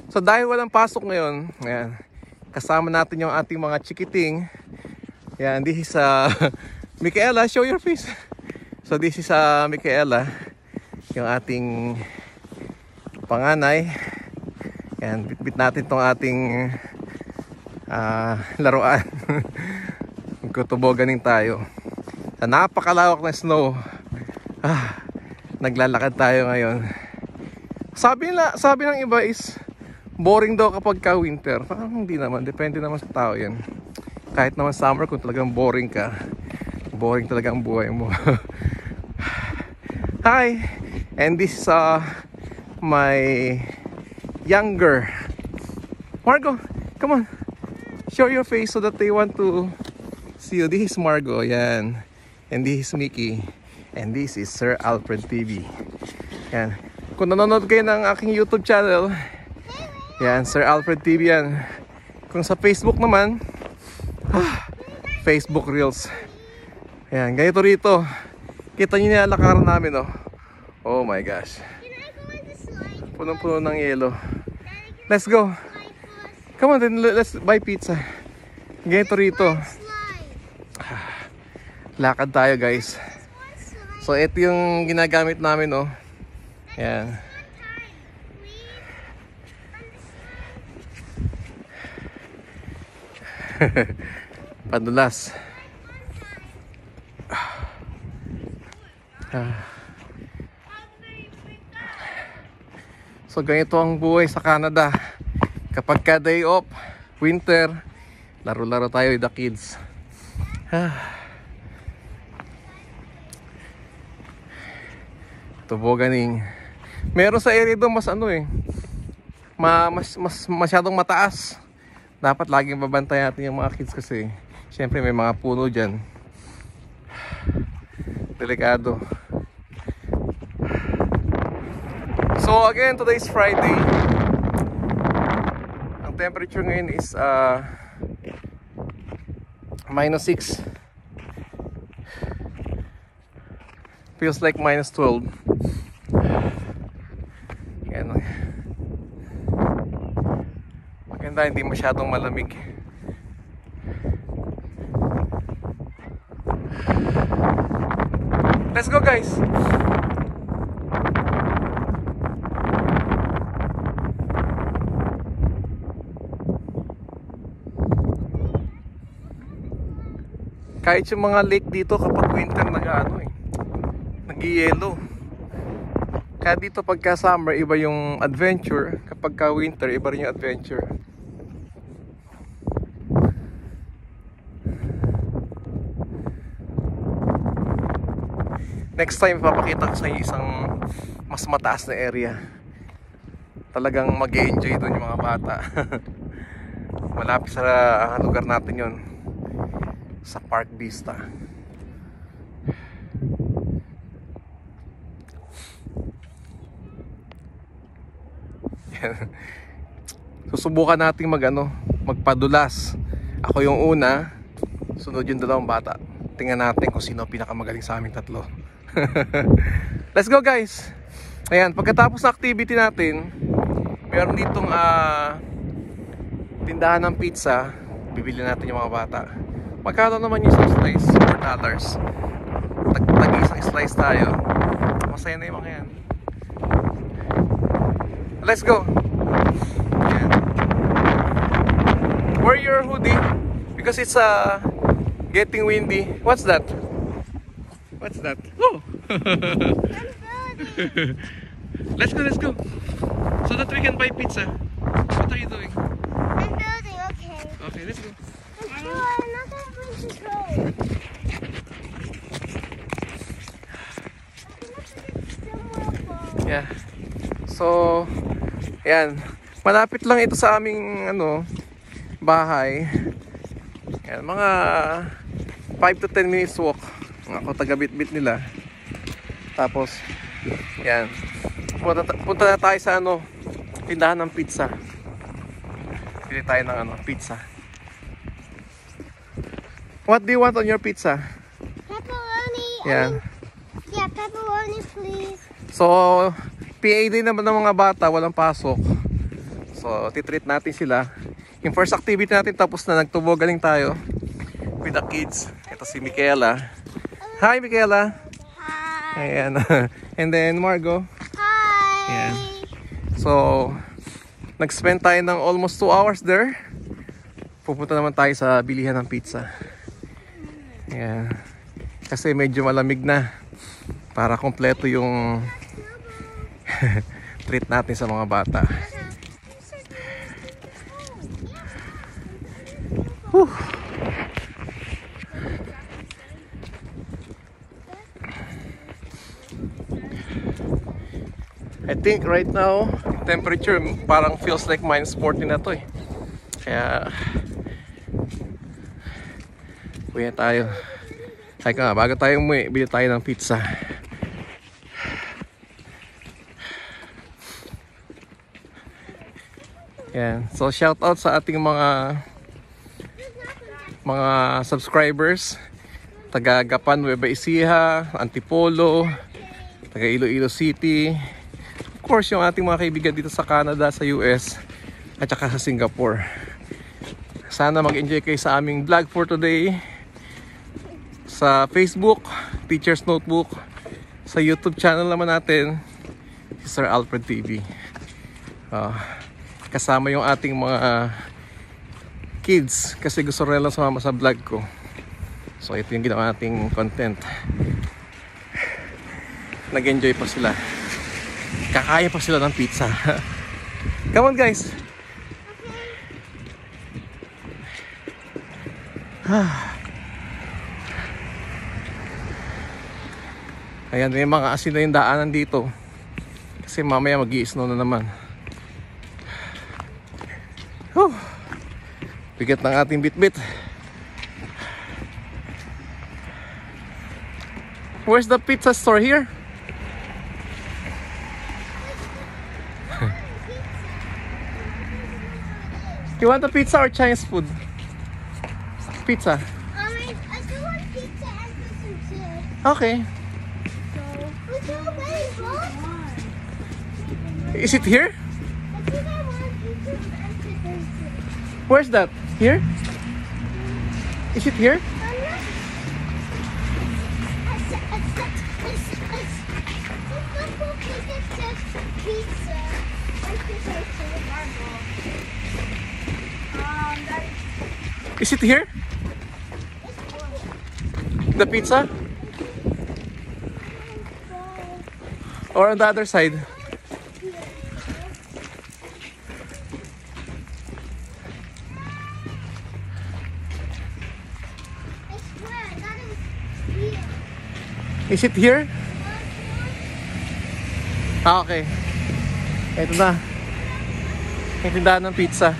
So dahil walang pasok ngayon, ayan, kasama natin yung ating mga chikiting. Ayan, this is Micaela, show your face. So this is Micaela, yung ating panganay. Ayan, bitbit natin tong ating laruan. Magtutuboganing tayo sa napakalawak na snow. Naglalakad tayo ngayon. Sabi ng iba is boring daw kapag ka winter. Parang hindi naman, depende naman sa tao yan. Kahit naman summer, kung talagang boring ka, boring talaga ang buhay mo. Hi, and this is my younger Margo. Come on, show your face so that they want to see you. This is Margo, yan. And this is Mickey. And this is Sir Alfred TV. Yan. Kung nanonood kayo ng aking YouTube channel, yan, Sir Alfred TV yan. Kung sa Facebook naman, Facebook Reels. Yan, ganito rito. Kita nyo na lakaran namin, oh. Oh my gosh. Punong-puno ng yelo. Let's go. Come on, then let's buy pizza. Ganito rito. Lakad tayo, guys. So ito yung ginagamit namin, oh. Yan. Padulas. So ganito ang buhay sa Canada. Kapag ka day off, winter, laro-laro tayo with the kids. Tuboganing. Meron sa area doon mas ano eh, mas masyadong mataas. Dapat laging babantay natin yung mga kids kasi syempre may mga puno dyan. Delikado. So again, today is Friday. Ang temperature ngayon is -6. Feels like -12. Yan. Maganda, hindi masyadong malamig. Let's go, guys. Kahit yung mga lake dito kapag winter nag-yellow. Kaya dito pagka summer iba yung adventure, kapag ka winter iba rin yung adventure. Next time papakita ko sa inyo isang mas mataas na area. Talagang mag-e-enjoy doon yung mga bata. Malapit sa lugar natin yon, sa Park Vista. Susubukan natin magpadulas. Ako yung una, sunod yung dalawang bata. Tingnan natin kung sino pinakamagaling sa aming tatlo. Let's go, guys. Ayan, pagkatapos ng activity natin, meron ditong tindahan ng pizza. Bibili natin yung mga bata. Magkano naman yung isang slice? $4. Tag-isang slice tayo. Masaya na yung mga yan. Let's go. Ayan. Wear your hoodie because it's getting windy. What's that? What's that? Oh! Let's go. So that we can buy pizza. What are you doing? I'm building, okay. Okay, let's go. I'm not going to go. Yeah. So, ayan. Malapit lang ito sa aming bahay. Ayan, mga 5 to 10 minutes walk. Ako taga-bit-bit nila. Tapos, ayan. Punta na tayo sa tindahan ng pizza. Pili tayo ng pizza. What do you want on your pizza? Pepperoni. Yan. Yeah, pepperoni, please. So, PA din naman ng mga bata, walang pasok. So, titreat natin sila. Yung first activity natin tapos na, nagtubogaling tayo with the kids. Ito si Michaela. Hi, Michaela! Hi. Ayan. And then, Margo. Hi. Ayan. So, nag-spend tayo ng almost 2 hours there. Pupunta naman tayo sa bilihan ng pizza. Ayan. Kasi medyo malamig na. Para kompleto yung treat natin sa mga bata. Whew. I think right now, temperature parang feels like -40 na to eh. Kaya, uwi tayo. Ay ka, bago tayo umuwi, bili tayo ng pizza. Yan. So, shout out sa ating mga subscribers. Taga Gapan, Nueva Ecija, Antipolo, taga Iloilo City. Of course, yung ating mga kaibigan dito sa Canada, sa US, at saka sa Singapore. Sana mag-enjoy kayo sa aming vlog for today. Sa Facebook, Teacher's Notebook. Sa YouTube channel naman natin, Sir Alfred TV. Kasama yung ating mga kids kasi gusto rin lang sumama sa vlog ko. So ito yung ginawa nating content. Nag-enjoy pa sila. Kakain pa sila ng pizza. Come on guys. Ayan, may mga asin na yung daanan dito. Kasi mamaya mag-i-snow na naman. Bigat ng ating bit-bit. Where's the pizza store here? You want a pizza or Chinese food? Pizza. I do want pizza and some soup. Okay. Would you wait, what? Is it here? I think I want pizza and soup. Where's that? Here? Is it here? Is it here? The pizza? Or on the other side? Is it here? Ah, okay. Ito na. Yung tindahan ng pizza.